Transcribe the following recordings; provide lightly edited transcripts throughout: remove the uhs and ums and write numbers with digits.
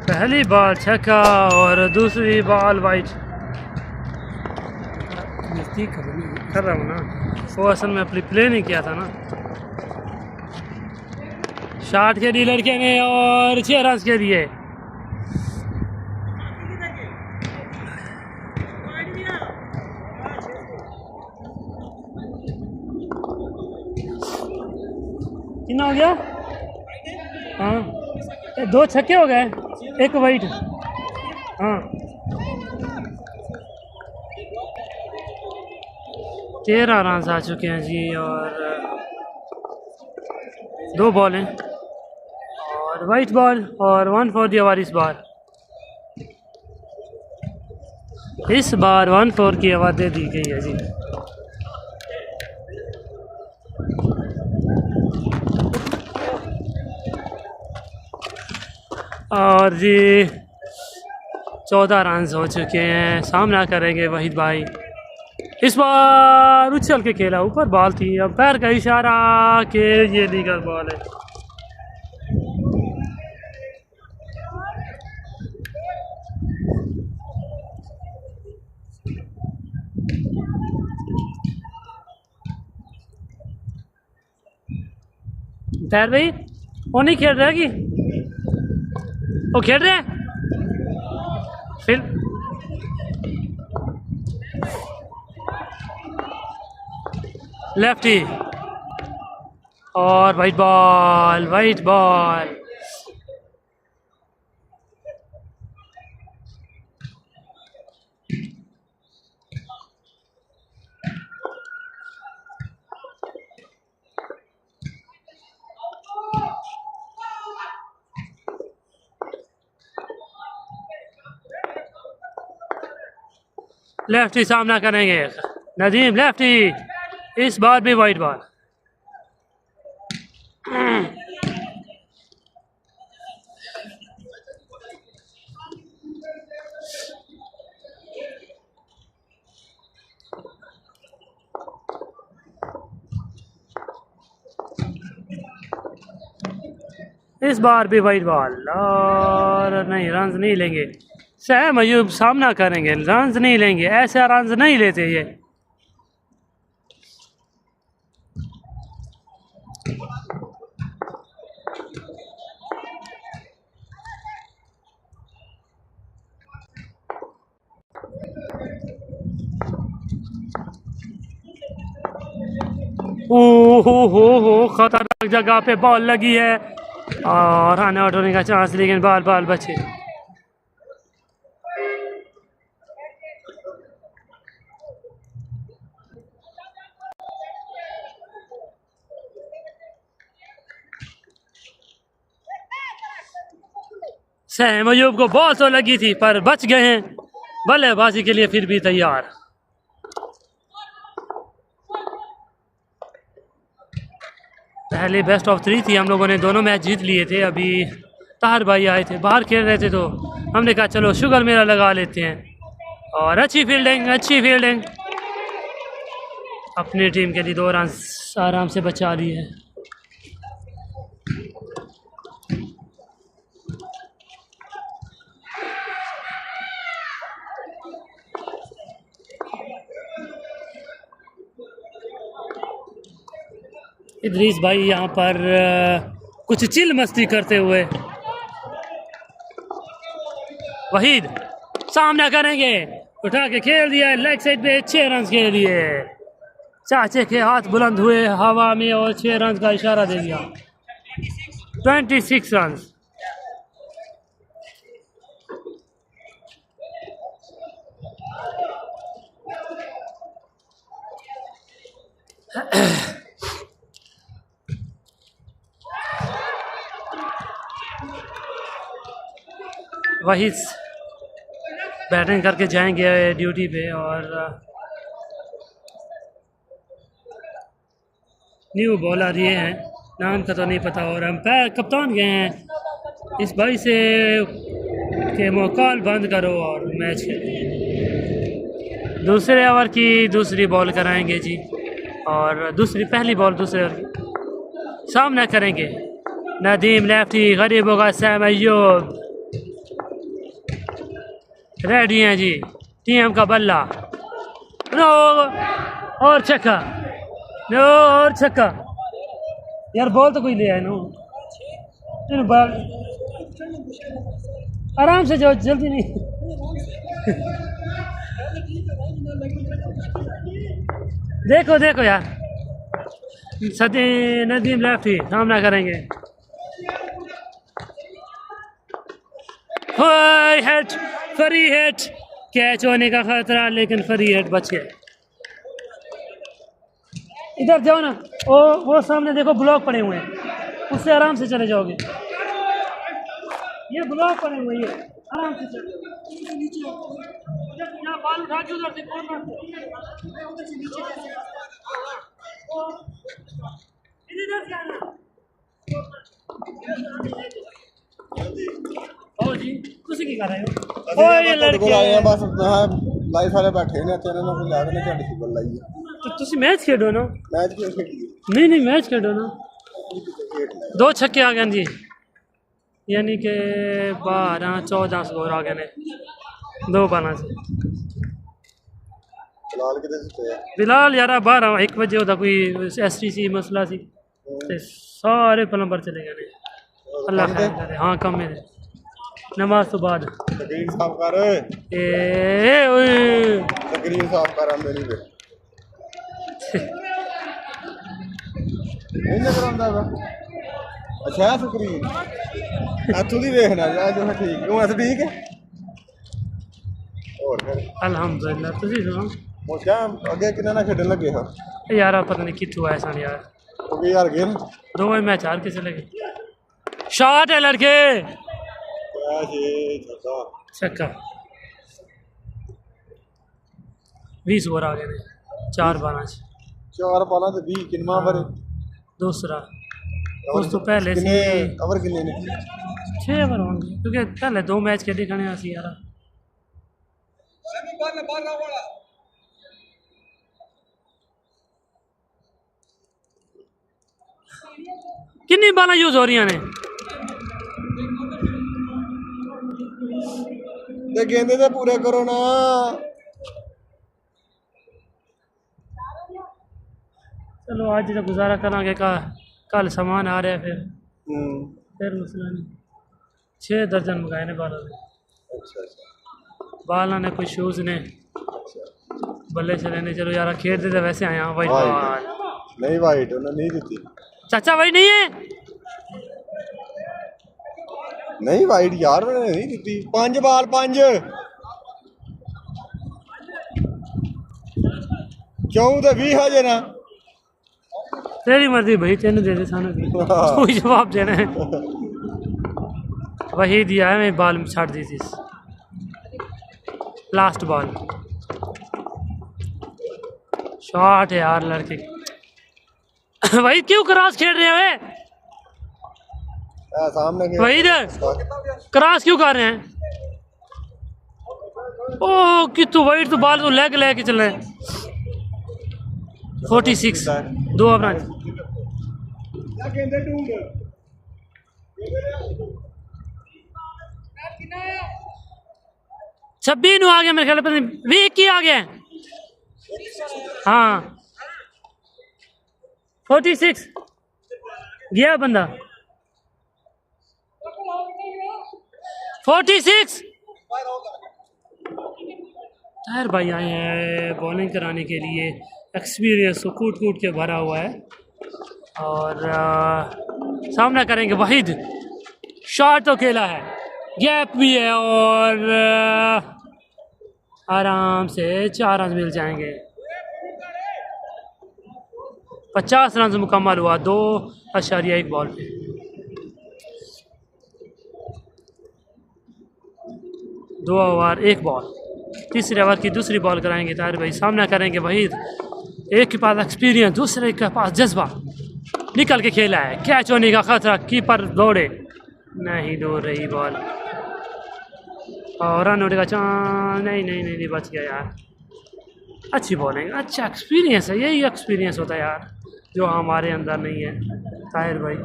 पहली बॉल छक्का और दूसरी बॉल वाइट। नज़दीक कर रहा हूँ ना, वो असल में अपनी प्ले नहीं किया था ना। शॉट के दी लड़के ने और 6 रन के दिए। कितना हो गया? हाँ 2 छक्के हो गए, 1 वाइट। हाँ 13 रन आ चुके हैं जी और 2 बॉल हैं और वाइट बॉल और 1 फॉर दी वारिस बॉल। इस बार 1 4 की आवाज़ दे दी गई है जी। और जी 14 रन हो चुके हैं। सामना करेंगे वहीद भाई। इस बार उछल के खेला, ऊपर बॉल थी, अब पैर का इशारा के ये लीगल बॉल है। पैर भाई वो नहीं खेल रहा कि वो खेल रहे हैं फिर। लेफ्टी और white ball, white ball. Lefty सामना करेंगे नदीम, लेफ्टी। इस बार भी वाइट बॉल। इस बार भी वाइट बॉल और नहीं, रन नहीं लेंगे। सैम अयूब सामना करेंगे, रन नहीं लेंगे, ऐसे रन नहीं लेते ये। हो खतरनाक जगह पे बॉल लगी है और रन आउट होने का चांस, लेकिन बॉल बॉल बचे। सैम अयूब को बॉल तो लगी थी पर बच गए हैं। बल्लेबाजी के लिए फिर भी तैयार। पहले बेस्ट ऑफ 3 थी, हम लोगों ने दोनों मैच जीत लिए थे। अभी ताहर भाई आए थे, बाहर खेल रहे थे तो हमने कहा चलो शुगर मेरा लगा लेते हैं। और अच्छी फील्डिंग, अच्छी फील्डिंग। अपनी टीम के लिए 2 रन आराम से बचा लिए। इदरीस भाई यहाँ पर कुछ चिल मस्ती करते हुए। वहीद सामना करेंगे, उठा के खेल दिया लेग साइड पे, 6 रन के लिए। चाचे के हाथ बुलंद हुए हवा में और 6 रन का इशारा दे दिया। 26 रन। वही बैटिंग करके जाएंगे ड्यूटी पे और न्यू बॉलर ये हैं, नाम का तो नहीं पता। और अंपायर कप्तान गए हैं इस भाई से कि कॉल बंद करो और मैच दूसरे ओवर की दूसरी बॉल कराएंगे जी। और पहली बॉल दूसरे ओवर की सामना करेंगे। नदीम लेफ्टी, गरीब होगा सैम अयूब। रेडी हैं जी। टीम का बल्ला, नो और छक्का, नो और छक्का। यार बॉल तो कोई ले आए नो, बॉल आराम से जाओ, जल्दी नहीं। देखो देखो यार, सदी नदीम लेफ्ट ही सामना करेंगे। हेड, फ्री हेड, कैच होने का खतरा, लेकिन फ्री हेड बच गए। इधर जाओ ना, वो सामने देखो ब्लॉक पड़े हुए हैं, उससे आराम से चले जाओगे। ये ब्लॉक पड़े हुए हैं, आराम से चले यहाँ बाल उठा के उधर से जी ਤੁਸੀਂ ਕੀ ਕਰ ਰਹੇ ਹੋ? ਓਏ ਲੜਕੇ ਆਏ ਆ ਬਸ ਲਾਈਵ ਸਾਰੇ ਬੈਠੇ ਨੇ, ਤੇਰੇ ਨਾਲ ਲਾ ਦੇਣੇ ਝੱਡ ਸੀ ਬੱਲਾ ਜੀ। ਤੇ ਤੁਸੀਂ ਮੈਚ ਖੇਡੋ ਨਾ। ਮੈਚ ਕਿਉਂ ਖੇਡੀਏ? ਨਹੀਂ ਨਹੀਂ ਮੈਚ ਖੇਡੋ ਨਾ। दो छक्के आ गए जी, यानी कि 12-14 स्कोर आ गए ने 2 बालों से। बिलाल यार 12-1 बजे होता कोई STC मसला सी ते सारे प्लम्बर चले गए ने। अल्लाह खैर करे। हाँ कम है नमाज तो बाद स्क्रीन साफ कर। ए ओए स्क्रीन साफ कर मेरी पे नहीं नजर आंदा वा। अच्छा स्क्रीन इत्थों दी देखना जा जो है ठीक हूं। ऐसे ठीक है और फिर अल्हम्दुलिल्लाह। तुसी सुनो मोचा अगे किन्ना ना खेडन लगे हो यार? पता नहीं कित्थों आए सन यार, तो भी यार गेम दो मैच हार के चले गए। शॉट है लड़के, छक्का 20 ओवर आ गए 4 बालों से 20 किन्ना भरे दूसरा। उस तो पहले ओवर किन्ने ने 6 ओवर होंगे क्योंकि पहले 2 मैच खेडे खने आसी यार। कितनी बाला यूज हो रही ने? गेंदे तो पूरे करो ना। चलो आज तो गुजारा करांगे का, कल सामान आ रहा है फिर मसला नहीं। 6 दर्जन मंगाए ने बालों ने। अच्छा बालों ने कोई शूज़ ने बल्ले चले ने। चलो यार खेलते तो वैसे आया वाइट बॉल नहीं, वाइट उन्होंने नहीं दी। चाचा वाइट नहीं है, नहीं वाइट यार उन्होंने नहीं दी। 5 बाल 5 क्यों तो 20 है ना। तेरी मर्जी भाई, तेन दे दे सानू भी कोई जवाब देना है। वही दिया है, मैं बॉल छाड़ दी थी लास्ट बॉल। शॉट है यार लड़के भाई। क्यों क्रॉस खेल रहे हैं सामने वही क्रॉस क्यों कर रहे हैं? ओ कितु वाइट तो बॉल तो लेग लेके चल रहे हैं। 46 2 अपना 26 नु आ गया मेरे ख्याल पता नहीं 20 की आ गया। हाँ 46 गया बंदा 46। ताहिर भाई आए हैं बॉलिंग कराने के लिए। एक्सपीरियंस को कूट कूट के भरा हुआ है और सामना करेंगे वहीद। शॉट तो खेला है, गैप भी है और आराम से 4 रन मिल जाएंगे। 50 रन मुकम्मल हुआ 2.1 बॉल पे। दो ओवर 1 बॉल। तीसरे ओवर की दूसरी बॉल कराएंगे ताहिर भाई। सामना करेंगे वहीद। एक के पास एक्सपीरियंस, दूसरे के पास जज्बा। निकल के खेला है, कैच होने का खतरा। कीपर दौड़े नहीं, दौड़ रही बॉल और रन होने का चांस नहीं बच गया यार। अच्छी बॉलिंग, अच्छा एक्सपीरियंस है। यही एक्सपीरियंस होता है यार जो हमारे अंदर नहीं है। ताहिर भाई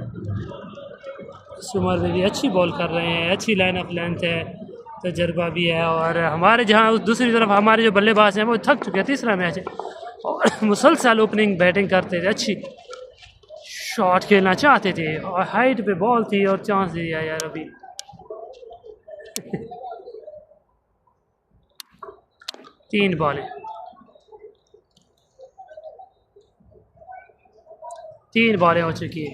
इस उम्र में भी अच्छी बॉल कर रहे हैं, अच्छी लाइन ऑफ लेंथ है तजर्बा भी है। और हमारे जहाँ उस दूसरी तरफ हमारे जो बल्लेबाज हैं वो थक चुके हैं, तीसरा मैच है और मुसलसल ओपनिंग बैटिंग करते थे, अच्छी शॉट खेलना चाहते थे और हाइट पे बॉल थी और चांस दिया यार अभी। तीन बॉलें, हो चुकी है।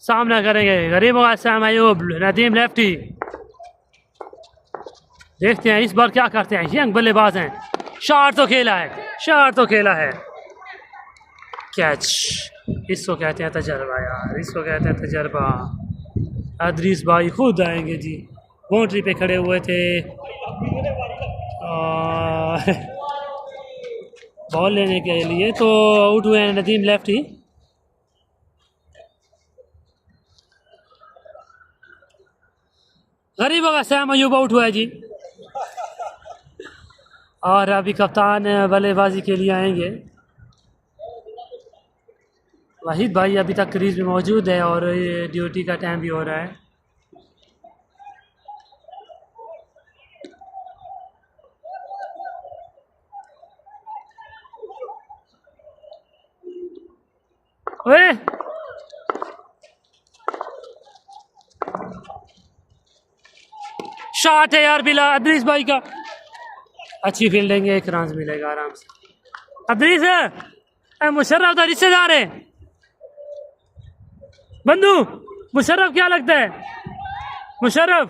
सामना करेंगे गरीब आसाम अयूब, नदीम लेफ्टी। देखते हैं इस बार क्या करते हैं, यंग बल्लेबाज हैं। शॉट तो खेला है, कैच। इसको कहते हैं तजर्बा यार, इसको कहते हैं तजर्बा। अदरीस भाई खुद आएंगे जी, बाउंड्री पे खड़े हुए थे बॉल लेने के लिए, तो आउट हुए हैं नदीम लेफ्टी। गरीब होगा सैम अयूब आउट हुआ है जी। और अभी कप्तान बल्लेबाजी के लिए आएंगे। वाहिद भाई अभी तक क्रीज में मौजूद है और ये ड्यूटी का टाइम भी हो रहा है। ओए शॉट है यार बिला अदरीस भाई का, अच्छी फील्डिंग है, 1 रन मिलेगा आराम से। अदरीस है मुशर्रफ का रिश्तेदार है बंधु। मुशर्रफ क्या लगता है, मुशर्रफ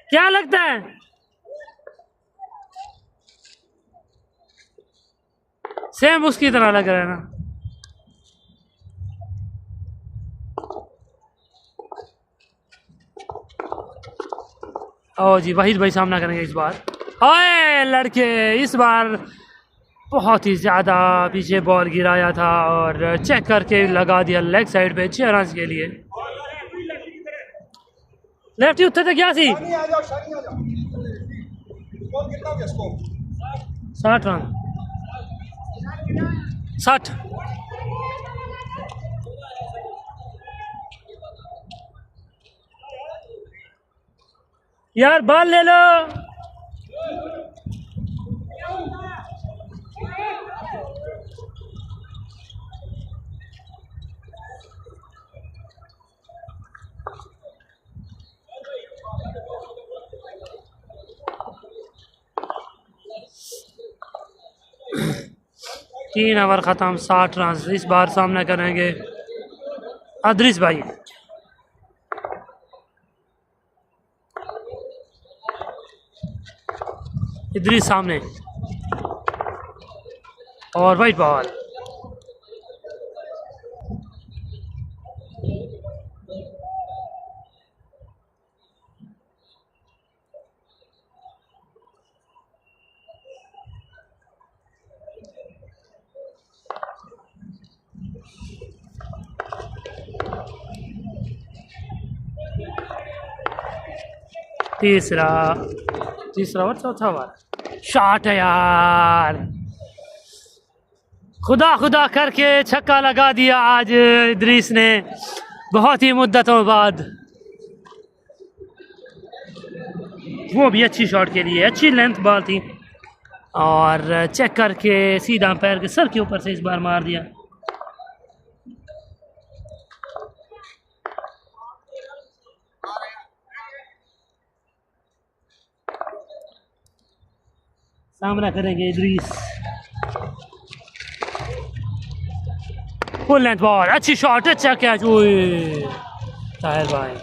क्या लगता है? सेम उसकी तरह लग रहा है ना। ओ जी वाहिद भाई सामना करेंगे इस बार। ओए लड़के, इस बार बहुत ही ज़्यादा पीछे बॉल गिराया था और चेक करके लगा दिया लेग साइड पे 6 रन के लिए। लेफ्टी उत्तर तक क्या सी 60 रन 60। यार बॉल ले लो। तीन ओवर ख़त्म, 60 रन। इस बार सामना करेंगे अदरीस भाई। इदरीस सामने और वाइट बॉल। तीसरा ओवर, चौथा ओवर। शॉट है यार, खुदा करके छक्का लगा दिया आज इदरीस ने, बहुत ही मुद्दतों बाद। वो भी अच्छी शॉट के लिए, अच्छी लेंथ बॉल थी और चेक करके सीधा पैर के सर के ऊपर से इस बार मार दिया। सामना करेंगे इदरीस। फुल लेंथ बॉल, अच्छी शॉट, अच्छा कैच। ताहिर भाई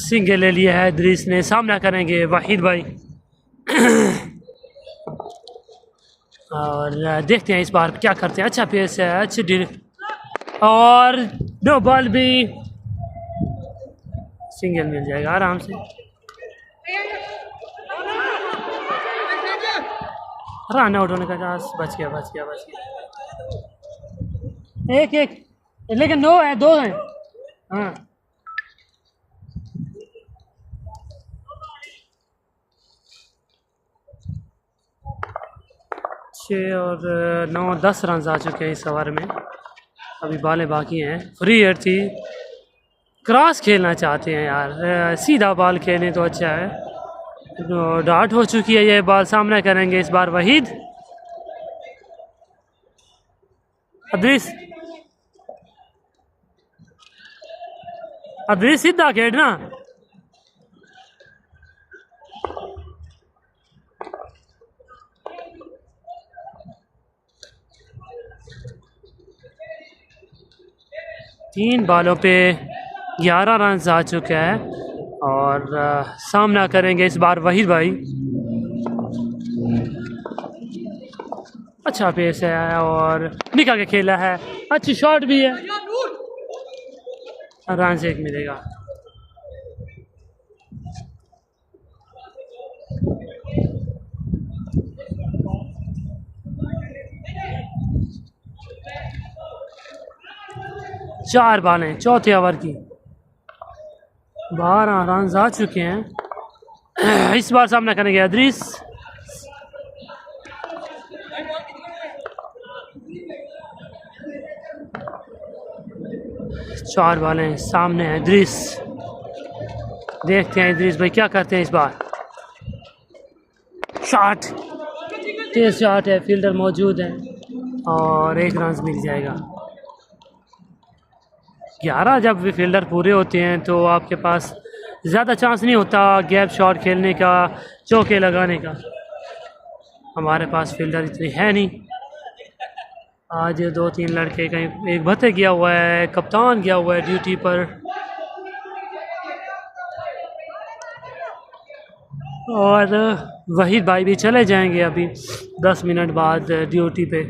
सिंगल ले लिया है इदरीस ने। सामना करेंगे वाहिद भाई और देखते हैं इस बार क्या करते हैं। अच्छा पेस है, अच्छी डील और नो बॉल भी, सिंगल मिल जाएगा आराम से। रन आउट होने का चांस, बच गया बच गया बच गया। एक एक, लेकिन 9 है, 2 हैं। हाँ 6 और 9, 10 रन आ चुके हैं इस ओवर में। अभी बालें बाकी हैं। फ्री हिट थी, क्रॉस खेलना चाहते हैं यार, सीधा बॉल खेलें तो अच्छा है। तो डॉट हो चुकी है ये बॉल, सामना करेंगे इस बार वहीद। अदरीस, अदरीस सीधा खेलना। तीन बॉलों पे 11 रन आ चुके हैं और सामना करेंगे इस बार वहीद भाई। अच्छा पेस है और निकाल के खेला है, अच्छी शॉट भी है, रन से 1 मिलेगा। चार बालें चौथे ओवर की, 12 रन आ चुके हैं। इस बार सामना करेंगे अदरीस। चार बालें सामने है इद्रिस, देखते हैं इद्रिस भाई क्या करते हैं इस बार। शॉट, तेज शॉट है, फील्डर मौजूद है और 1 रन मिल जाएगा। 11 जब भी फील्डर पूरे होते हैं तो आपके पास ज़्यादा चांस नहीं होता गैप शॉट खेलने का, चौके लगाने का। हमारे पास फील्डर इतने हैं नहीं। आज 2-3 लड़के, कहीं एक भत्ते गया हुआ है, कप्तान गया हुआ है ड्यूटी पर, और वहीद भाई भी चले जाएंगे अभी 10 मिनट बाद ड्यूटी पे।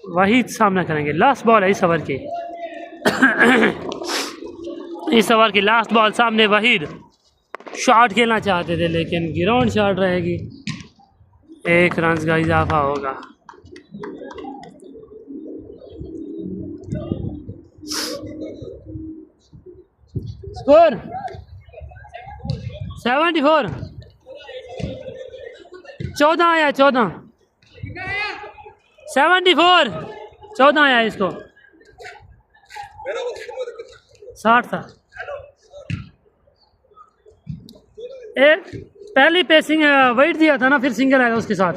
वहीद सामना करेंगे, लास्ट बॉल है इस ओवर की। इस ओवर की लास्ट बॉल सामने वहीद शॉट खेलना चाहते थे लेकिन ग्राउंड शॉट रहेगी, 1 रन का इजाफा होगा। स्कोर 74, 14 आया, 14 74, 14 आया इसको, 60 था। एक पहली पेसिंग वेट दिया था ना, फिर सिंगल आया उसके साथ,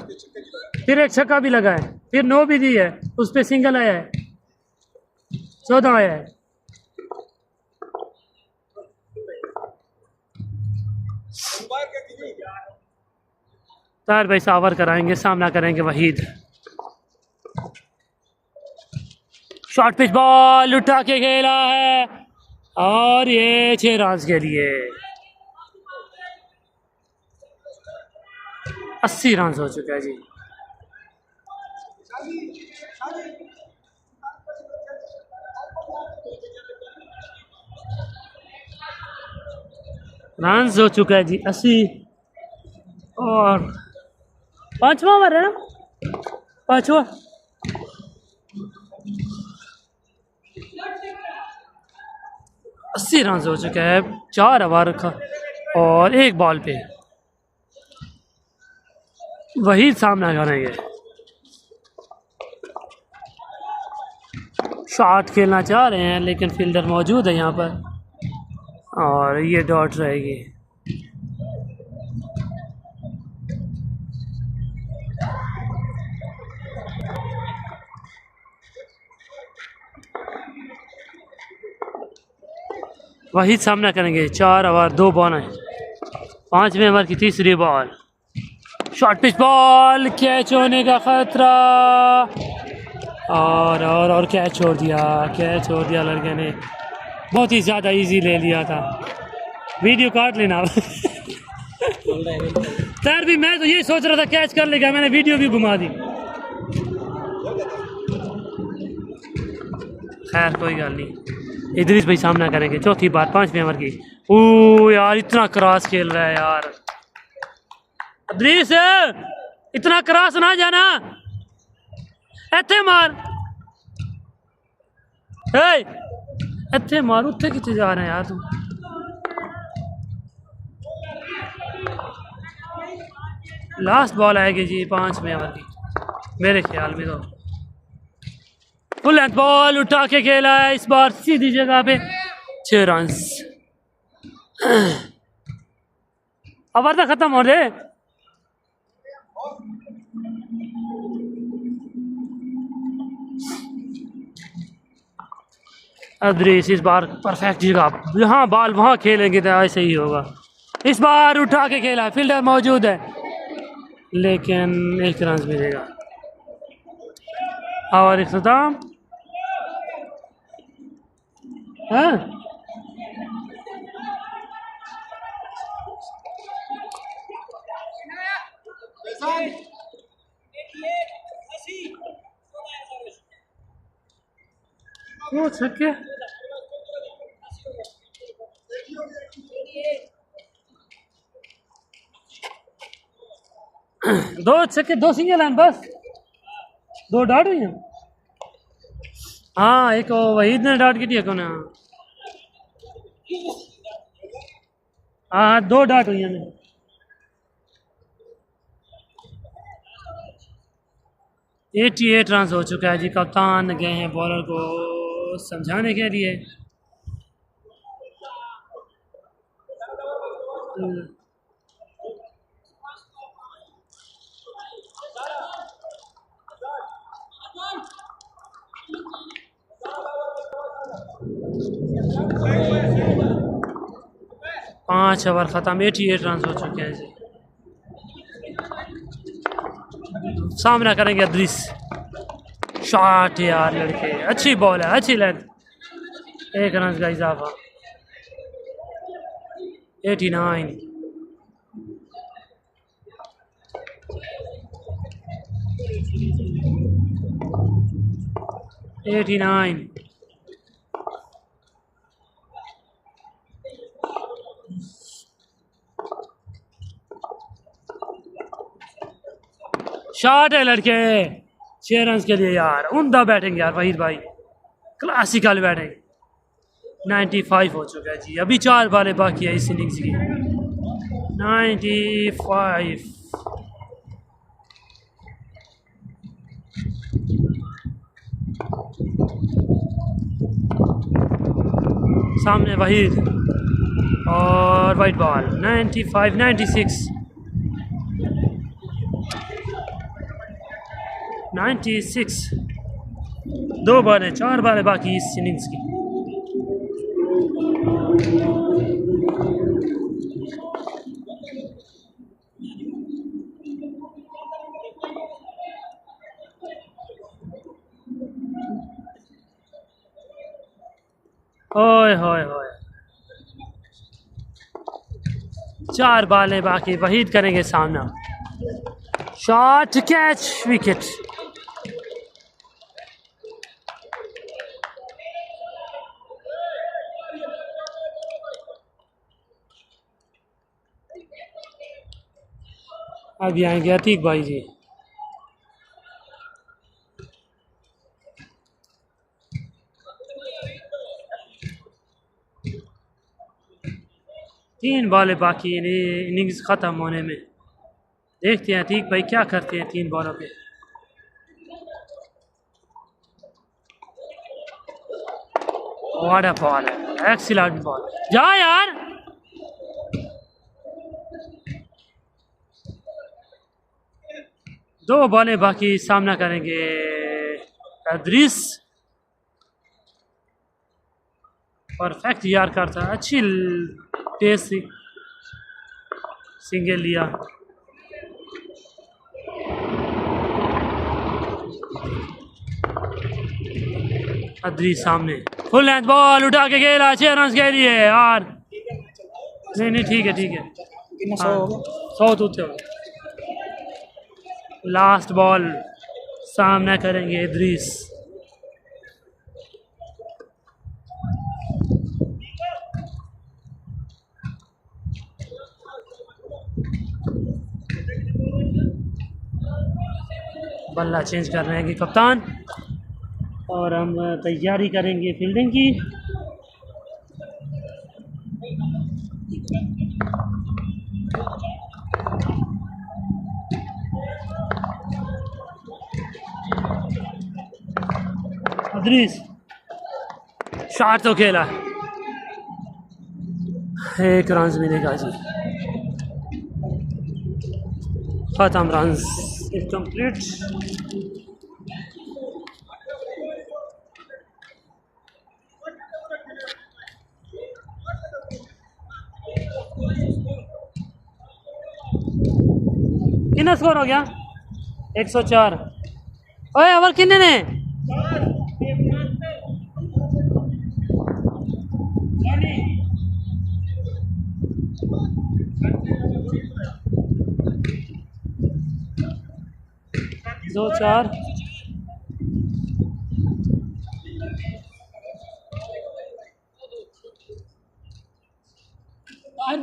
फिर एक छक्का भी लगा है, फिर 9 भी दी है, उस पे सिंगल आया है, 14 आया है। तार भाई सावर कराएंगे, सामना करेंगे वहीद। शॉर्ट पिच बॉल उठा के खेला है और ये 6 रन के लिए 80 रन हो चुका है जी। रन हो चुका है जी 80, और 5वां ओवर है ना, 5वां, 80 रन हो चुका है 4 ओवर का और 1 बॉल पे। वही सामना करेंगे, शॉट खेलना चाह रहे हैं लेकिन फील्डर मौजूद है यहाँ पर और ये डॉट रहेगी। वही सामना करेंगे, 4 ओवर 2 बॉल है, 5वें ओवर की तीसरी ball. Short pitch ball, catch होने का खतरा, और कैच छोड़ दिया, कैच छोड़ दिया लड़के ने, बहुत ही ज़्यादा इजी ले लिया था। वीडियो काट लेना। खैर भी मैं तो यही सोच रहा था कैच कर लेगा, मैंने वीडियो भी घुमा दी। खैर कोई गल नहीं, इदरीस भाई सामना करेंगे चौथी बार 5वें ओवर की। ओ यार इतना क्रॉस खेल रहा है यार इदरीस, इतना क्रॉस ना जाना, इत्थे मार, इत्थे मार, उत्थे कितने जा रहे हैं यार तुम। लास्ट बॉल आएगी जी 5वें ओवर की मेरे ख्याल में। तो फुल लेंथ बॉल उठा के खेला है इस बार सीधी जगह पे, 6 रन। ओवर तो खत्म हो रहे। इदरीस इस बार परफेक्ट जगह, जहाँ बॉल वहाँ खेलेंगे तो ऐसे ही होगा। इस बार उठा के खेला, फील्डर मौजूद है लेकिन 1 रन मिलेगा। और इख्तिताम हाँ वो छक्के, 2 छक्के 2 सिंगल हैं बस, 2 डॉट हुई हैं। हाँ एक वहीद ने डॉट की थी कौन, हाँ 2 डॉट हुई हैं। 88 रन हो चुका है जी। कप्तान गए हैं बॉलर को समझाने के लिए। पाँच ओवर खत्म, 88 रन हो चुके हैं जी। सामना करेंगे इदरीस, शॉट यार लड़के, अच्छी बॉल है, अच्छी लेंथ, 1 रन का इजाफा। 89 89 शॉट है लड़के, 6 रन के लिए यार। उम्दा बैटिंग यार वहीद भाई, क्लासिकल बैटिंग। 95 हो चुका है जी, अभी 4 बॉलें बाकी है इस इनिंग्स की। 95 सामने वहीद और वाइट बॉल। 95 96 96, 2 बॉलें 4 बॉलें बाकी इस इनिंग्स की। ओए होए होए, 4 बॉलें बाकी, वहीद करेंगे सामना। Shot, catch, wicket. अभी आएंगे अतीक भाई जी। तीन बॉलें बाकी इनिंग्स ख़त्म होने में। देखते हैं अतीक भाई क्या करते हैं 3 बॉलों पे। व्हाट अ बॉल है, एक्सीलेंट बॉल, जा यार। दो बॉलें बाकी, सामना करेंगे इदरीस। परफेक्ट यार करता, अच्छी तेज सिंगल लिया। इदरीस सामने, फुल लेंथ बॉल उठा के खेला, 6 रन के लिए यार। नहीं नहीं ठीक है ठीक है। कितना 100 हो गया? 100 तो थे। लास्ट बॉल सामना करेंगे इद्रीस। बल्ला चेंज कर रहे हैं कि कप्तान, और हम तैयारी करेंगे फील्डिंग की। इद्रीस शॉट तो खेला, 1 रन मिलेगा जी। खत्म, रन कंप्लीट। कितना स्कोर हो गया? 104। ओए ओवर कितने ने? 2-4।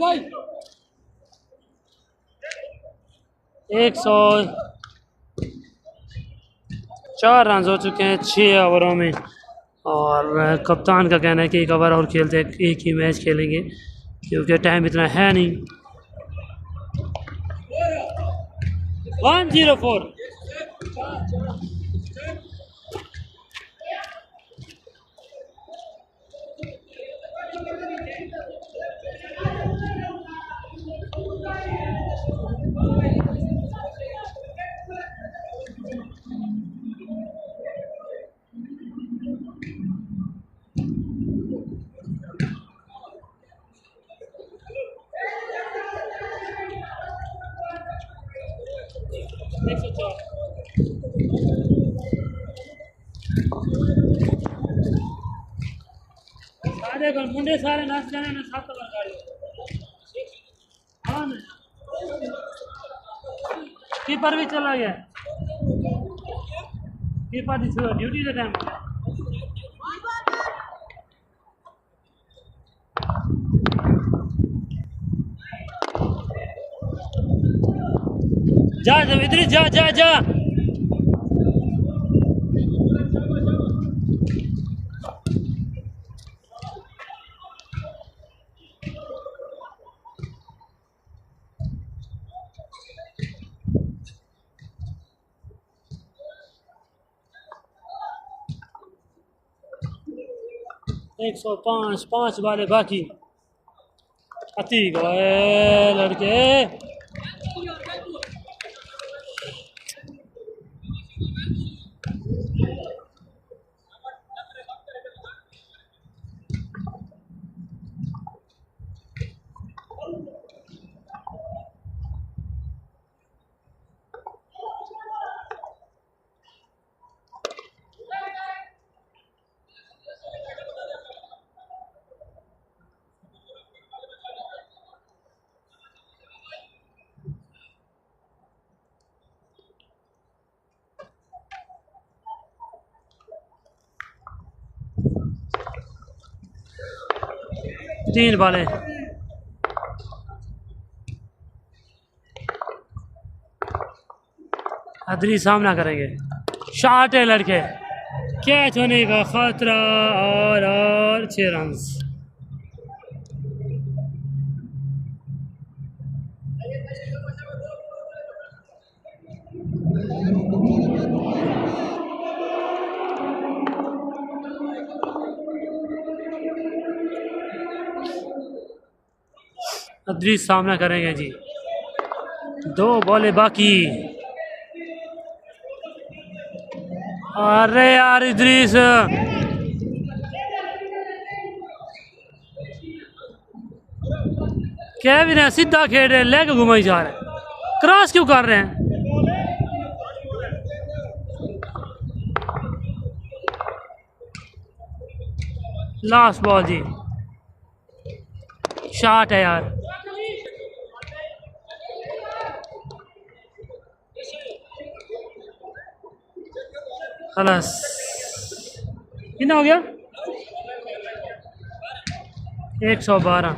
भाई 104 रन हो चुके हैं 6 ओवरों में, और कप्तान का कहना है कि 1 ओवर और खेलते हैं, एक ही मैच खेलेंगे क्योंकि टाइम इतना है नहीं। 104। मुंडे सारे नाच जाने ना 7 ओवर गाड़ी। हाँ कीपर भी चला गया, कीपर ड्यूटी का टाइम। जा इधर जा जा जा। एक 105 वाले बाकी। अति गए लड़के। तीन बालें। अदरी सामना करेंगे, शॉट है लड़के, कैच होने का खतरा, और 6 रन। अदरी सामना करेंगे जी, 2 बॉलें बाकी। अरे यार इद्रीस, केविन है सीधा खेल रहे, लेग घुमाई जा रहे, क्रॉस क्यों कर रहे हैं? लास्ट बॉल जी, शॉट है यार। खलास कितना हो गया 112